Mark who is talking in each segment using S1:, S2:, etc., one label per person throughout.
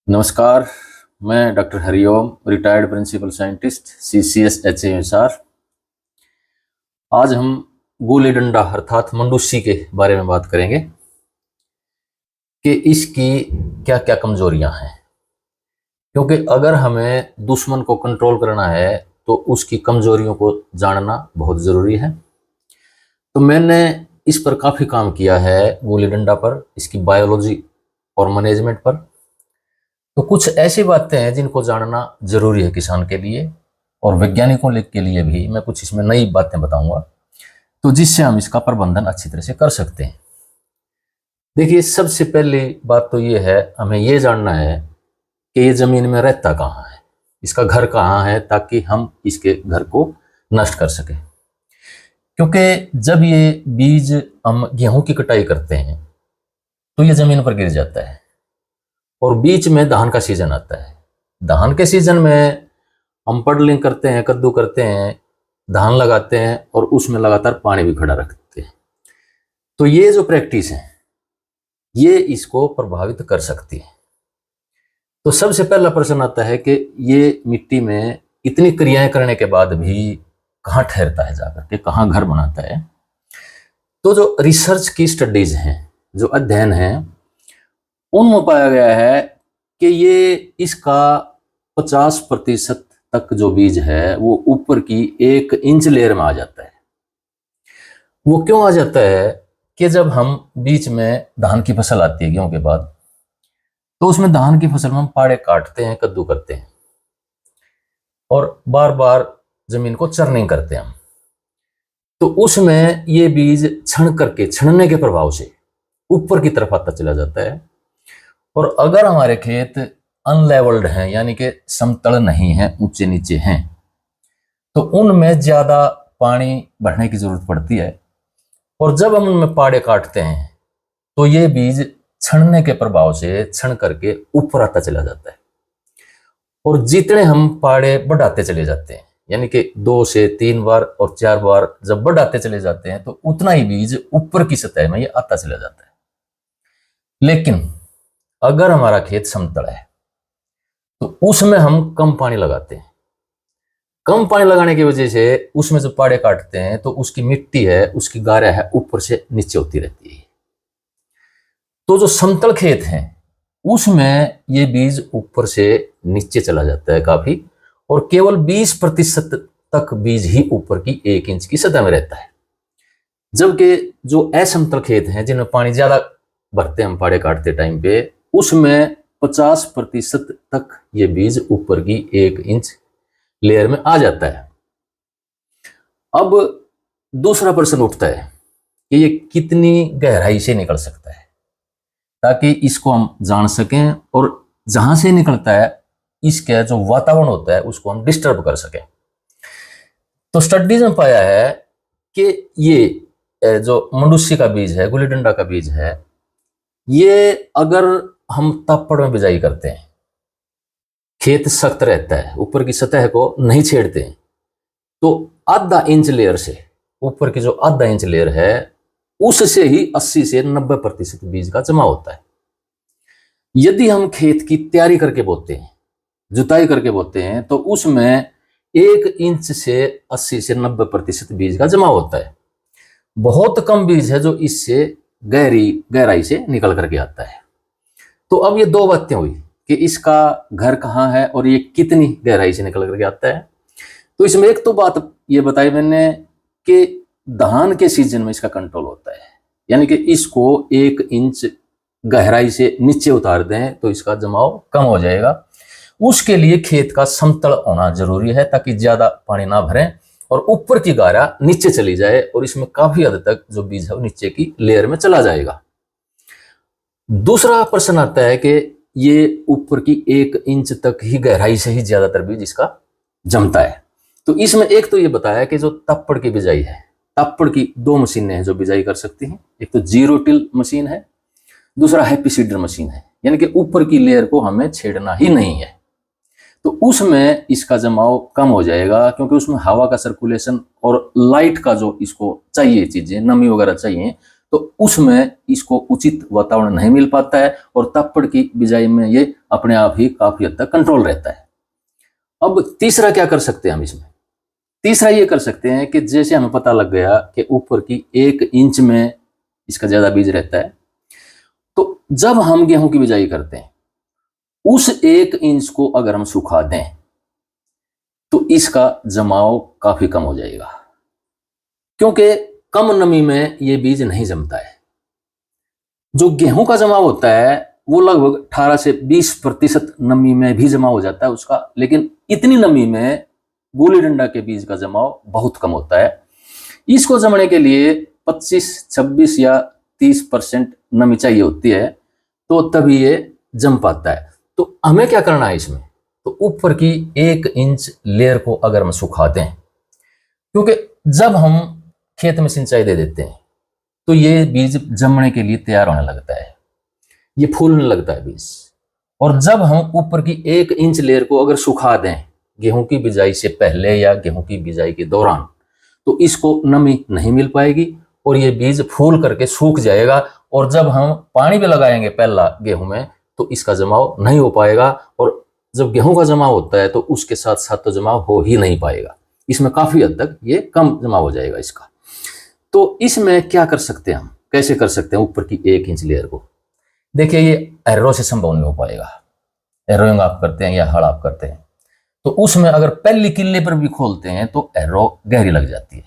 S1: नमस्कार। मैं doctor Hariom, retired principal scientist CCS HASR। आज हम गुल्ली डंडा अर्थात मंडूसी के बारे में बात करेंगे कि इसकी क्या क्या कमजोरियां हैं। क्योंकि अगर हमें दुश्मन को कंट्रोल करना है तो उसकी कमजोरियों को जानना बहुत ज़रूरी है। तो मैंने इस पर काफ़ी काम किया है, गुल्ली डंडा पर, इसकी बायोलॉजी और मैनेजमेंट पर। तो कुछ ऐसी बातें हैं जिनको जानना जरूरी है किसान के लिए, और वैज्ञानिकों के लिए भी। मैं कुछ इसमें नई बातें बताऊंगा तो जिससे हम इसका प्रबंधन अच्छी तरह से कर सकते हैं। देखिए, सबसे पहली बात तो ये है, हमें ये जानना है कि ये जमीन में रहता कहाँ है, इसका घर कहाँ है, ताकि हम इसके घर को नष्ट कर सकें। क्योंकि जब ये बीज हम गेहूं की कटाई करते हैं तो ये जमीन पर गिर जाता है, और बीच में धान का सीजन आता है। धान के सीजन में हम पडलिंग करते हैं, कद्दू करते हैं, धान लगाते हैं और उसमें लगातार पानी भी खड़ा रखते हैं। तो ये जो प्रैक्टिस है ये इसको प्रभावित कर सकती है। तो सबसे पहला प्रश्न आता है कि ये मिट्टी में इतनी क्रियाएं करने के बाद भी कहाँ ठहरता है, जाकर के कहाँ घर बनाता है। तो जो रिसर्च की स्टडीज हैं, जो अध्ययन हैं, उनमें पाया गया है कि ये इसका 50% तक जो बीज है वो ऊपर की 1 इंच लेयर में आ जाता है। वो क्यों आ जाता है कि जब हम बीच में धान की फसल आती है गेहूं के बाद, तो उसमें धान की फसल में हम पाड़े काटते हैं, कद्दू करते हैं और बार बार जमीन को चर्निंग करते हैं हम। तो उसमें ये बीज छनने के प्रभाव से ऊपर की तरफ आता चला जाता है। और अगर हमारे खेत अनलेवल्ड हैं, यानी कि समतल नहीं हैं, ऊंचे नीचे हैं, तो उनमें ज्यादा पानी भरने की जरूरत पड़ती है। और जब हम उनमें पाड़े काटते हैं तो ये बीज छनने के प्रभाव से छन करके ऊपर आता चला जाता है। और जितने हम पाड़े बढ़ाते चले जाते हैं, यानी कि 2 से 3 बार और 4 बार जब बढ़ाते चले जाते हैं, तो उतना ही बीज ऊपर की सतह में ये आता चला जाता है। लेकिन अगर हमारा खेत समतल है तो उसमें हम कम पानी लगाते हैं। कम पानी लगाने की वजह से उसमें जो पाड़े काटते हैं तो उसकी मिट्टी है, उसकी गारा है, ऊपर से नीचे होती रहती है। तो जो समतल खेत है उसमें ये बीज ऊपर से नीचे चला जाता है काफी, और केवल 20% तक बीज ही ऊपर की 1 इंच की सतह में रहता है। जबकि जो असमतल खेत हैं, जिनमें पानी ज्यादा भरते हैं हम पाड़े काटते टाइम पे, उसमें 50% तक ये बीज ऊपर की 1 इंच लेयर में आ जाता है। अब दूसरा प्रश्न उठता है कि ये कितनी गहराई से निकल सकता है, ताकि इसको हम जान सकें और जहां से निकलता है इसका जो वातावरण होता है उसको हम डिस्टर्ब कर सकें। तो स्टडीज में पाया है कि ये जो मंडूसी का बीज है, गुल्ली डंडा का बीज है, ये अगर हम तापड़ में बिजाई करते हैं, खेत सख्त रहता है, ऊपर की सतह को नहीं छेड़ते हैं, तो आधा इंच लेयर से ऊपर की जो आधा इंच लेयर है उससे ही 80 से 90% बीज का जमा होता है। यदि हम खेत की तैयारी करके बोते हैं, जुताई करके बोते हैं, तो उसमें 1 इंच से 80 से 90% बीज का जमा होता है। बहुत कम बीज है जो इससे गहराई से निकल करके आता है। तो अब ये 2 बातें हुई कि इसका घर कहाँ है और ये कितनी गहराई से निकल करके आता है। तो इसमें एक तो बात ये बताई मैंने कि धान के सीजन में इसका कंट्रोल होता है, यानी कि इसको 1 इंच गहराई से नीचे उतार दें तो इसका जमाव कम हो जाएगा। उसके लिए खेत का समतल होना जरूरी है, ताकि ज्यादा पानी ना भरें और ऊपर की गारा नीचे चली जाए, और इसमें काफी हद तक जो बीज है वो नीचे की लेयर में चला जाएगा। दूसरा प्रश्न आता है कि ये ऊपर की 1 इंच तक ही गहराई से ही ज्यादातर बीज इसका जमता है। तो इसमें एक तो ये बताया कि जो तापड़ की बिजाई है, तापड़ की 2 मशीनें हैं जो बिजाई कर सकती हैं। एक तो 0 टिल मशीन है, दूसरा हैप्पी सीडर मशीन है, यानी कि ऊपर की लेयर को हमें छेड़ना ही नहीं है। तो उसमें इसका जमाव कम हो जाएगा, क्योंकि उसमें हवा का सर्कुलेशन और लाइट का जो इसको चाहिए, चीजें नमी वगैरह चाहिए, तो उसमें इसको उचित वातावरण नहीं मिल पाता है और तापड़ की बिजाई में ये अपने आप ही काफी हद तक कंट्रोल रहता है। अब तीसरा क्या कर सकते हैं हम इसमें? तीसरा ये कर सकते हैं कि जैसे हमें पता लग गया कि ऊपर की 1 इंच में इसका ज्यादा बीज रहता है, तो जब हम गेहूं की बिजाई करते हैं उस 1 इंच को अगर हम सुखा दें तो इसका जमाव काफी कम हो जाएगा, क्योंकि कम नमी में ये बीज नहीं जमता है। जो गेहूं का जमाव होता है वो लगभग 18 से 20% नमी में भी जमा हो जाता है उसका, लेकिन इतनी नमी में गोली डंडा के बीज का जमाव बहुत कम होता है। इसको जमने के लिए 25, 26 या 30% नमी चाहिए होती है, तो तभी ये जम पाता है। तो हमें क्या करना है इसमें? तो ऊपर की 1 इंच लेयर को अगर हम सुखा दें, क्योंकि जब हम खेत में सिंचाई दे देते हैं तो ये बीज जमने के लिए तैयार होने लगता है, ये फूलने लगता है बीज। और जब हम ऊपर की 1 इंच लेयर को अगर सुखा दें गेहूं की बिजाई से पहले या गेहूं की बिजाई के दौरान, तो इसको नमी नहीं मिल पाएगी और ये बीज फूल करके सूख जाएगा। और जब हम पानी भी लगाएंगे पहला गेहूं में तो इसका जमाव नहीं हो पाएगा, और जब गेहूं का जमाव होता है तो उसके साथ साथ तो जमाव हो ही नहीं पाएगा, इसमें काफी हद तक ये कम जमा हो जाएगा इसका। तो इसमें क्या कर सकते हैं हम, कैसे कर सकते हैं ऊपर की 1 इंच लेयर को? देखिए, ये एर्रो से संभव नहीं हो पाएगा। एर्रोइंग आप करते हैं या हल आप करते हैं तो उसमें अगर पहली किल्ले पर भी खोलते हैं तो एर्रो गहरी लग जाती है,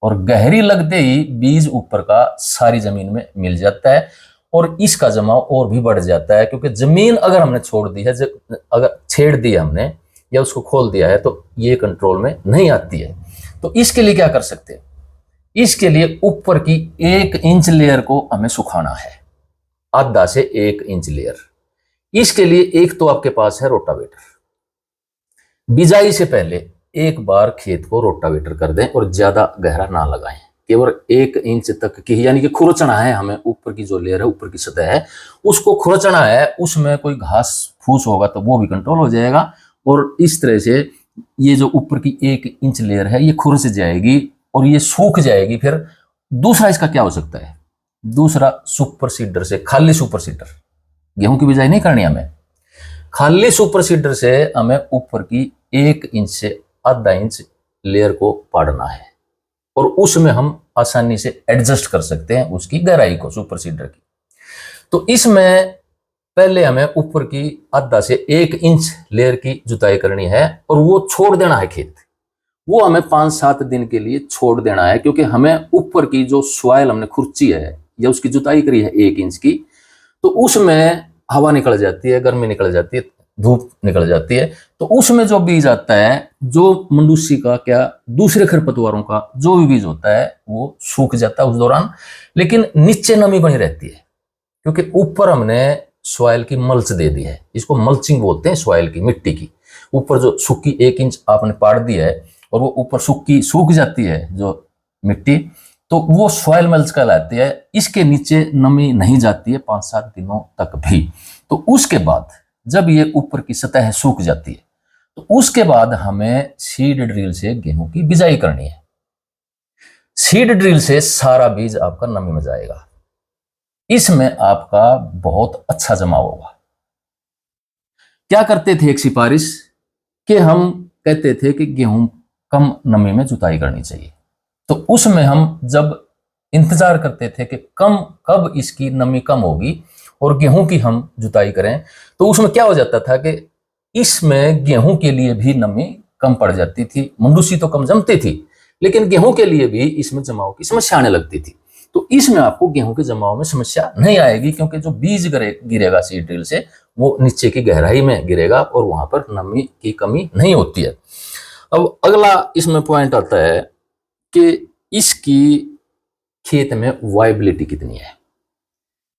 S1: और गहरी लगते ही बीज ऊपर का सारी जमीन में मिल जाता है और इसका जमाव और भी बढ़ जाता है। क्योंकि जमीन अगर हमने छोड़ दी है, अगर छेड़ दी हमने या उसको खोल दिया है तो ये कंट्रोल में नहीं आती है। तो इसके लिए क्या कर सकते हैं? इसके लिए ऊपर की 1 इंच लेयर को हमें सुखाना है, आधा से 1 इंच लेयर। इसके लिए एक तो आपके पास है रोटावेटर। बिजाई से पहले एक बार खेत को रोटावेटर कर दें और ज्यादा गहरा ना लगाएं, केवल 1 इंच तक की, यानी कि खुरचना है हमें। ऊपर की जो लेयर है, ऊपर की सतह है, उसको खुरचना है। उसमें कोई घास फूस होगा तो वो भी कंट्रोल हो जाएगा, और इस तरह से ये जो ऊपर की 1 इंच लेयर है ये खुरच जाएगी और ये सूख जाएगी। फिर दूसरा इसका क्या हो सकता है? दूसरा सुपर सीडर से, खाली सुपर सीडर, गेहूं की बिजाई नहीं करनी हमें, खाली सुपर सीडर से हमें ऊपर की 1 इंच से आधा इंच लेयर को पाड़ना है, और उसमें हम आसानी से एडजस्ट कर सकते हैं उसकी गहराई को, सुपर सीडर की। तो इसमें पहले हमें ऊपर की आधा से 1 इंच लेयर की जुताई करनी है और वो छोड़ देना है खेत। वो हमें 5-7 दिन के लिए छोड़ देना है, क्योंकि हमें ऊपर की जो सॉइल हमने खुरची है या उसकी जुताई करी है 1 इंच की, तो उसमें हवा निकल जाती है, गर्मी निकल जाती है, धूप निकल जाती है। तो उसमें जो बीज आता है, जो मंडूसी का क्या दूसरे खरपतवारों का जो भी बीज होता है, वो सूख जाता है उस दौरान। लेकिन नीचे नमी बनी रहती है, क्योंकि ऊपर हमने सॉइल की मल्च दे दी है। इसको मल्चिंग बोलते हैं, सॉइल की, मिट्टी की। ऊपर जो सूखी 1 इंच आपने पाड़ दी है और वो ऊपर सूख जाती है जो मिट्टी, तो वो सॉइल मल्च कहलाती है। इसके नीचे नमी नहीं जाती है 5-7 दिनों तक भी। तो उसके बाद जब ये ऊपर की सतह सूख जाती है तो उसके बाद हमें सीड ड्रिल से गेहूं की बिजाई करनी है। सीड ड्रिल से सारा बीज आपका नमी में जाएगा, इसमें आपका बहुत अच्छा जमाव होगा। क्या करते थे एक सिफारिश कि हम कहते थे कि गेहूं कम नमी में जुताई करनी चाहिए, तो उसमें हम जब इंतजार करते थे कि कब इसकी नमी कम होगी और गेहूं की हम जुताई करें, तो उसमें क्या हो जाता था कि इसमें गेहूं के लिए भी नमी कम पड़ जाती थी। मंडूसी तो कम जमती थी, लेकिन गेहूं के लिए भी इसमें जमाव की समस्या आने लगती थी। तो इसमें आपको गेहूं के जमाव में समस्या नहीं आएगी, क्योंकि जो बीज गिरेगा सीड ड्रिल से वो नीचे की गहराई में गिरेगा और वहां पर नमी की कमी नहीं होती है। अब अगला इसमें पॉइंट आता है कि इसकी खेत में वाइबिलिटी कितनी है,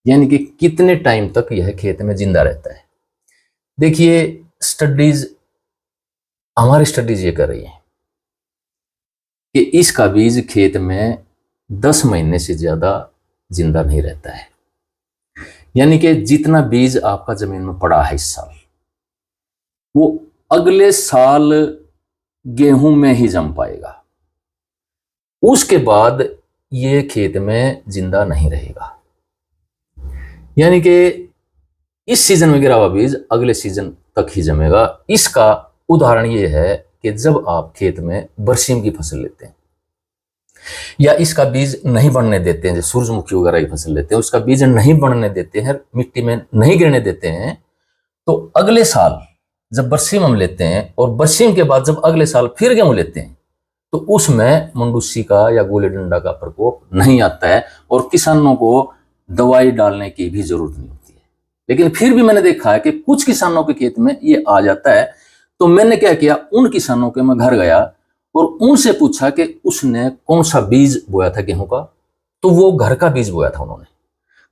S1: यानी कि कितने टाइम तक यह खेत में जिंदा रहता है। देखिए, हमारी स्टडीज ये कर रही है कि इसका बीज खेत में 10 महीने से ज्यादा जिंदा नहीं रहता है। यानी कि जितना बीज आपका जमीन में पड़ा है इस साल, वो अगले साल गेहूं में ही जम पाएगा। उसके बाद ये खेत में जिंदा नहीं रहेगा। यानी कि इस सीजन में गिरा हुआ बीज अगले सीजन तक ही जमेगा। इसका उदाहरण ये है कि जब आप खेत में बरसीम की फसल लेते हैं या इसका बीज नहीं बढ़ने देते हैं, जैसे सूरजमुखी वगैरह की फसल लेते हैं, उसका बीज नहीं बढ़ने देते हैं, मिट्टी में नहीं गिरने देते हैं, तो अगले साल जब बरसीम हम लेते हैं और बरसीम के बाद जब अगले साल फिर गेहूं लेते हैं तो उसमें मंडूसी का या गोली डंडा का प्रकोप नहीं आता है और किसानों को दवाई डालने की भी जरूरत नहीं होती है। लेकिन फिर भी मैंने देखा है कि कुछ किसानों के खेत में ये आ जाता है। तो मैंने क्या किया, उन किसानों के मैं घर गया और उनसे पूछा कि उसने कौन सा बीज बोया था गेहूं का। तो वो घर का बीज बोया था उन्होंने।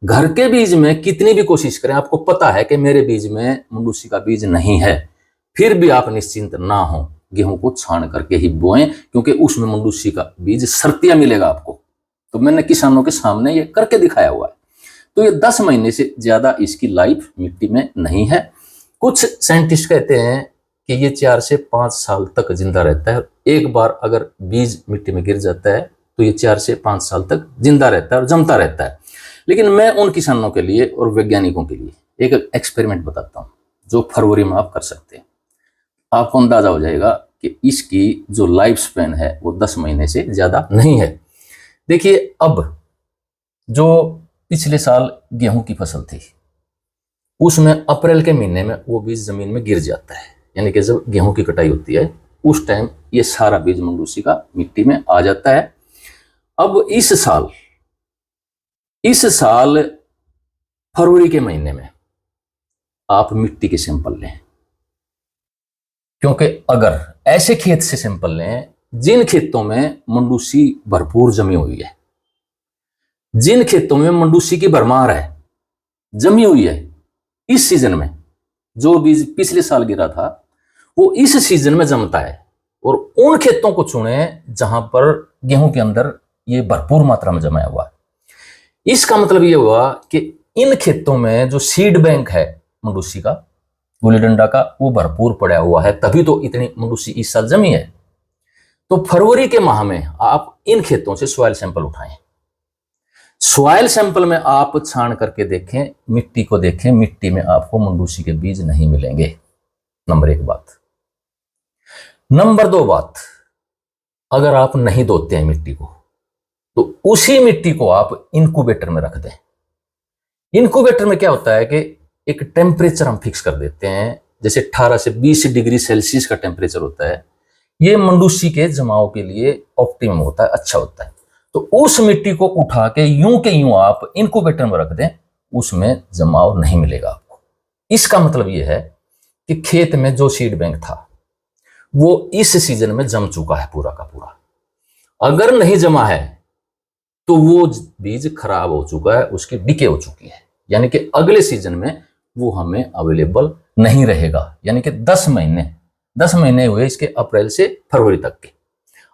S1: घर के बीज में कितनी भी कोशिश करें, आपको पता है कि मेरे बीज में मंडूसी का बीज नहीं है, फिर भी आप निश्चिंत ना हो, गेहूं को छान करके ही बोएं, क्योंकि उसमें मंडूसी का बीज सर्तिया मिलेगा आपको। तो मैंने किसानों के सामने ये करके दिखाया हुआ है। तो ये 10 महीने से ज्यादा इसकी लाइफ मिट्टी में नहीं है। कुछ साइंटिस्ट कहते हैं कि ये 4 से 5 साल तक जिंदा रहता है। एक बार अगर बीज मिट्टी में गिर जाता है तो ये 4 से 5 साल तक जिंदा रहता है और जमता रहता है। लेकिन मैं उन किसानों के लिए और वैज्ञानिकों के लिए एक एक्सपेरिमेंट बताता हूँ जो फरवरी में आप कर सकते हैं। आपको अंदाजा हो जाएगा कि इसकी जो लाइफ स्पैन है वो 10 महीने से ज्यादा नहीं है। देखिए, अब जो पिछले साल गेहूं की फसल थी उसमें अप्रैल के महीने में वो बीज जमीन में गिर जाता है, यानी कि जब गेहूं की कटाई होती है उस टाइम ये सारा बीज मंडूसी का मिट्टी में आ जाता है। अब इस साल फरवरी के महीने में आप मिट्टी के सैंपल लें, क्योंकि अगर ऐसे खेत से सैंपल लें जिन खेतों में मंडूसी भरपूर जमी हुई है, जिन खेतों में मंडूसी की भरमार है, जमी हुई है, इस सीजन में जो बीज पिछले साल गिरा था वो इस सीजन में जमता है, और उन खेतों को चुने जहां पर गेहूं के अंदर ये भरपूर मात्रा में जमाया हुआ है। इसका मतलब ये हुआ कि इन खेतों में जो सीड बैंक है मंडूसी का, गुली डंडा का, वो भरपूर पड़ा हुआ है, तभी तो इतनी मंडूसी इस साल जमी है। तो फरवरी के माह में आप इन खेतों से सॉइल सैंपल उठाएं। सॉइल सैंपल में आप छान करके देखें, मिट्टी को देखें, मिट्टी में आपको मंडूसी के बीज नहीं मिलेंगे। नंबर 1 बात। नंबर 2 बात, अगर आप नहीं धोते हैं मिट्टी को तो उसी मिट्टी को आप इनक्यूबेटर में रख दें। इनक्यूबेटर में क्या होता है कि एक टेम्परेचर हम फिक्स कर देते हैं, जैसे 18 से 20 डिग्री सेल्सियस का टेम्परेचर होता है। ये मंडूसी के जमाव के लिए ऑप्टिमम होता है, अच्छा होता है। तो उस मिट्टी को उठा के यूं के यूं आप इनक्यूबेटर में रख दें, उसमें जमाव नहीं मिलेगा आपको। इसका मतलब यह है कि खेत में जो सीड बैंक था वो इस सीजन में जम चुका है पूरा का पूरा। अगर नहीं जमा है तो वो बीज खराब हो चुका है, उसकी डिके हो चुकी है, यानी कि अगले सीजन में वो हमें अवेलेबल नहीं रहेगा। यानी कि 10 महीने हुए इसके, अप्रैल से फरवरी तक के।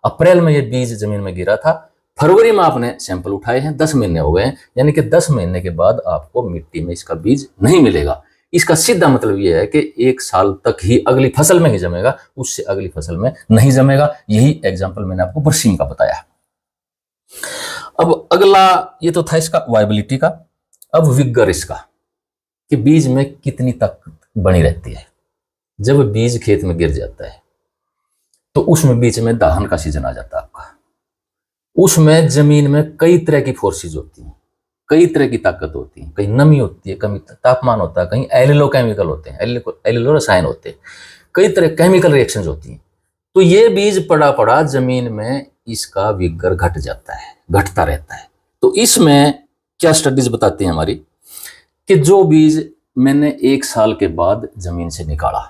S1: अप्रैल में ये बीज जमीन में गिरा था, फरवरी में आपने सैंपल उठाए हैं, 10 महीने हो गए हैं, यानी कि 10 महीने के बाद आपको मिट्टी में इसका बीज नहीं मिलेगा। इसका सीधा मतलब यह है कि 1 साल तक ही अगली फसल में ही जमेगा, उससे अगली फसल में नहीं जमेगा। यही एग्जाम्पल मैंने आपको बरसीम का बताया। अब अगला, ये तो था इसका वायबिलिटी का। अब विगर इसका कि बीज में कितनी ताकत बनी रहती है। जब बीज खेत में गिर जाता है तो उसमें बीच में दाहन का सीजन आ जाता है आपका। उसमें जमीन में कई तरह की फोर्सेज होती हैं, कई तरह की ताकत होती है। कहीं नमी होती है, कहीं तापमान होता है, कहीं एलिलो केमिकल होते हैं, एलिलो रसायन होते हैं, कई तरह केमिकल रिएक्शंस होती हैं। तो ये बीज पड़ा जमीन में इसका विगर घट जाता है, घटता रहता है। तो इसमें क्या स्टडीज बताती हैं हमारी कि जो बीज मैंने 1 साल के बाद जमीन से निकाला,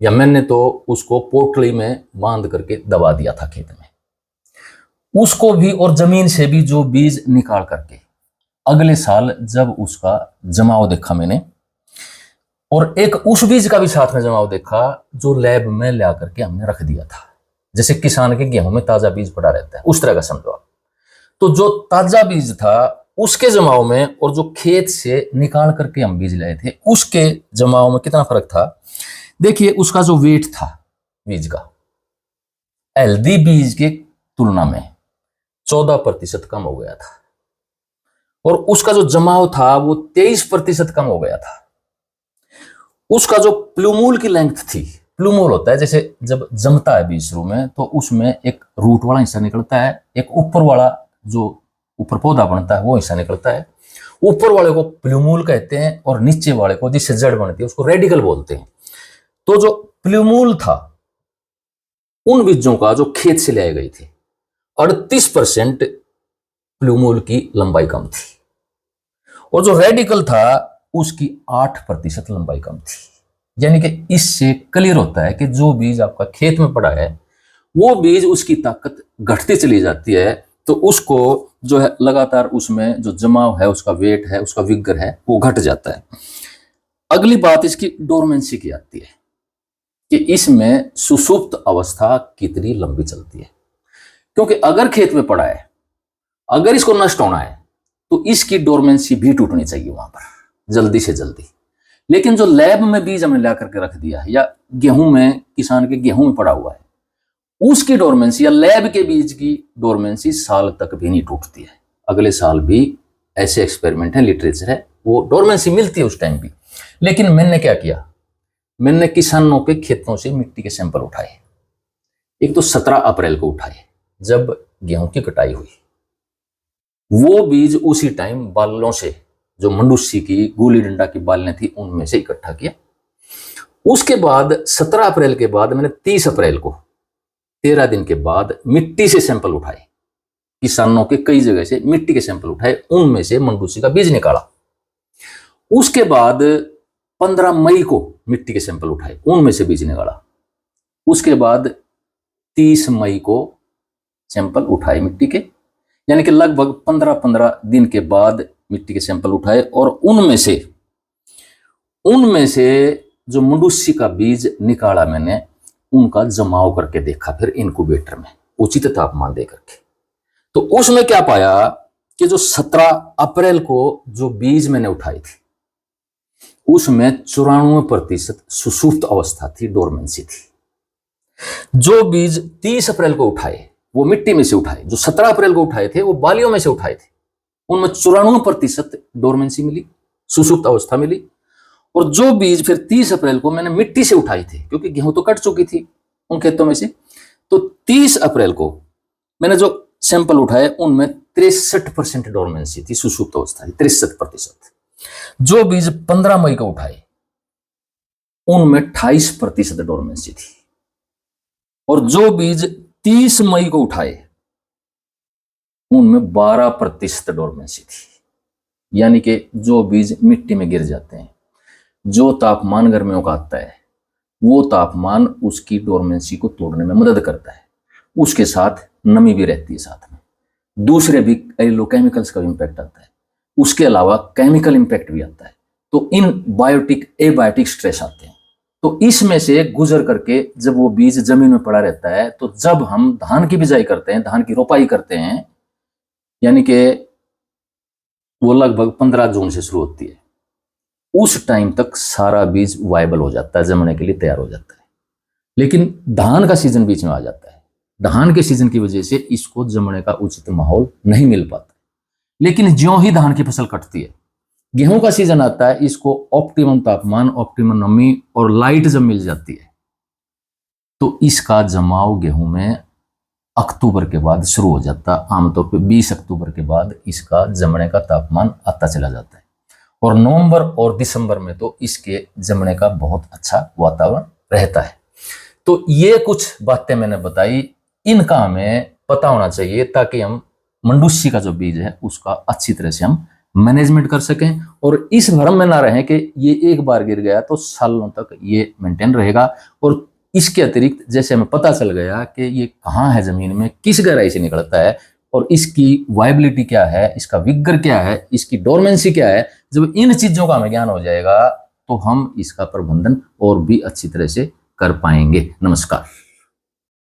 S1: या मैंने तो उसको पोटली में बांध करके दबा दिया था खेत में, उसको भी और जमीन से भी जो बीज निकाल करके अगले साल जब उसका जमाव देखा मैंने, और एक उस बीज का भी साथ में जमाव देखा जो लैब में ला करके हमने रख दिया था। जैसे किसान के गेहूं में ताजा बीज पड़ा रहता है, उस तरह का समझो आप। तो जो ताजा बीज था उसके जमाव में और जो खेत से निकाल करके हम बीज लाए थे उसके जमाव में कितना फर्क था। देखिए, उसका जो वेट था बीज का हेल्दी बीज के तुलना में 14% कम हो गया था, और उसका जो जमाव था वो 23% कम हो गया था। उसका जो प्लूमूल की लेंथ थी, प्लूमूल होता है जैसे जब जमता है बीज शुरू में, तो उसमें एक रूट वाला हिस्सा निकलता है, एक ऊपर वाला जो ऊपर पौधा बनता है वो हिस्सा निकलता है। ऊपर वाले को प्लूमूल कहते हैं और नीचे वाले को, जिससे जड़ बनती है, उसको रेडिकल बोलते हैं। तो जो प्लूमूल था उन बीजों का जो खेत से ले गई थी, 38% प्लूमूल की लंबाई कम थी, और जो रेडिकल था उसकी 8% लंबाई कम थी। यानी कि इससे क्लियर होता है कि जो बीज आपका खेत में पड़ा है वो बीज उसकी ताकत घटती चली जाती है, तो उसको जो है लगातार उसमें जो जमाव है, उसका वेट है, उसका विगर है, वो घट जाता है। अगली बात इसकी डोरमेंसी की आती है कि इसमें सुसुप्त अवस्था कितनी लंबी चलती है, क्योंकि अगर खेत में पड़ा है, अगर इसको नष्ट होना है तो इसकी डोरमेंसी भी टूटनी चाहिए वहां पर जल्दी से जल्दी। लेकिन जो लैब में बीज हमने ला करके रख दिया है, या गेहूं में, किसान के गेहूं में पड़ा हुआ है, उसकी डोरमेंसी या लैब के बीज की डोरमेंसी साल तक भी नहीं टूटती है। अगले साल भी ऐसे एक्सपेरिमेंट है, लिटरेचर है, वो डोरमेंसी मिलती है उस टाइम भी। लेकिन मैंने क्या किया, मैंने किसानों के खेतों से मिट्टी के सैंपल उठाए। एक तो 17 अप्रैल को उठाए जब गेहूं की कटाई हुई, वो बीज उसी टाइम बालों से, जो मंडूसी की, गुली डंडा की बालें थी, उनमें से इकट्ठा किया। उसके बाद 17 अप्रैल के बाद मैंने 30 अप्रैल को 13 दिन के बाद मिट्टी से सैंपल उठाए, किसानों के कई जगह से मिट्टी के सैंपल उठाए, उनमें से मंडूसी का बीज निकाला। उसके बाद 15 मई को मिट्टी के सैंपल उठाए, उनमें से बीज निकाला। उसके बाद 30 मई को सैंपल उठाए मिट्टी के, यानी कि लगभग 15-15 दिन के बाद मिट्टी के सैंपल उठाए, और उनमें से जो मंडूसी का बीज निकाला मैंने, उनका जमाव करके देखा फिर इनक्यूबेटर में उचित तापमान दे करके। तो उसमें क्या पाया कि जो 17 अप्रैल को जो बीज मैंने उठाई थी उसमें 94% सुसुप्त अवस्था थी, डोरमेंसी थी। जो बीज 30 अप्रैल को उठाए वो मिट्टी में से उठाए, जो 17 अप्रैल को उठाए थे वो बालियों में से उठाए थे, उनमें 94% डोरमेंसी मिली, सुसुप्त अवस्था मिली। और जो बीज फिर 30 अप्रैल को मैंने मिट्टी से उठाई थी, क्योंकि गेहूं तो कट चुकी थी उन खेतों में से, तो 30 अप्रैल को मैंने जो सैंपल उठाए उनमें 63% डोरमेंसी थी, सुसुप्त अवस्था थी 63%। जो बीज 15 मई को उठाए उनमें 28% डोरमेंसी थी, और जो बीज 30 मई को उठाए उनमें 12% डोरमेंसी थी। यानी कि जो बीज मिट्टी में गिर जाते हैं, जो तापमान गर्मियों का आता है, वो तापमान उसकी डोरमेंसी को तोड़ने में मदद करता है। उसके साथ नमी भी रहती है, साथ में दूसरे भी एलोकेमिकल्स का इम्पैक्ट आता है, उसके अलावा केमिकल इम्पैक्ट भी आता है। तो इन बायोटिक एबायोटिक स्ट्रेस आते हैं। तो इसमें से गुजर करके जब वो बीज जमीन में पड़ा रहता है, तो जब हम धान की बिजाई करते हैं, धान की रोपाई करते हैं, यानी कि वो लगभग 15 जून से शुरू होती है, उस टाइम तक सारा बीज वायबल हो जाता है, जमने के लिए तैयार हो जाता है। लेकिन धान का सीजन बीच में आ जाता है, धान के सीजन की वजह से इसको जमने का उचित माहौल नहीं मिल पाता। लेकिन ज्यों ही धान की फसल कटती है, गेहूं का सीजन आता है, इसको ऑप्टिमम तापमान, ऑप्टिमम नमी और लाइट जब मिल जाती है, तो इसका जमाव गेहूं में अक्टूबर के बाद शुरू हो जाता है। आमतौर पे 20 अक्टूबर के बाद इसका जमने का तापमान आता चला जाता है, और नवंबर और दिसंबर में तो इसके जमने का बहुत अच्छा वातावरण रहता है। तो ये कुछ बातें मैंने बताई, इनका हमें पता होना चाहिए ताकि हम मंडूसी का जो बीज है उसका अच्छी तरह से हम मैनेजमेंट कर सकें, और इस भ्रम में ना रहें कि ये एक बार गिर गया तो सालों तक ये मेंटेन रहेगा। और इसके अतिरिक्त जैसे हमें पता चल गया कि ये कहाँ है जमीन में, किस गहराई से निकलता है, और इसकी वाइबिलिटी क्या है, इसका विगर क्या है, इसकी डोरमेंसी क्या है, जब इन चीजों का हमें ज्ञान हो जाएगा तो हम इसका प्रबंधन और भी अच्छी तरह से कर पाएंगे। नमस्कार।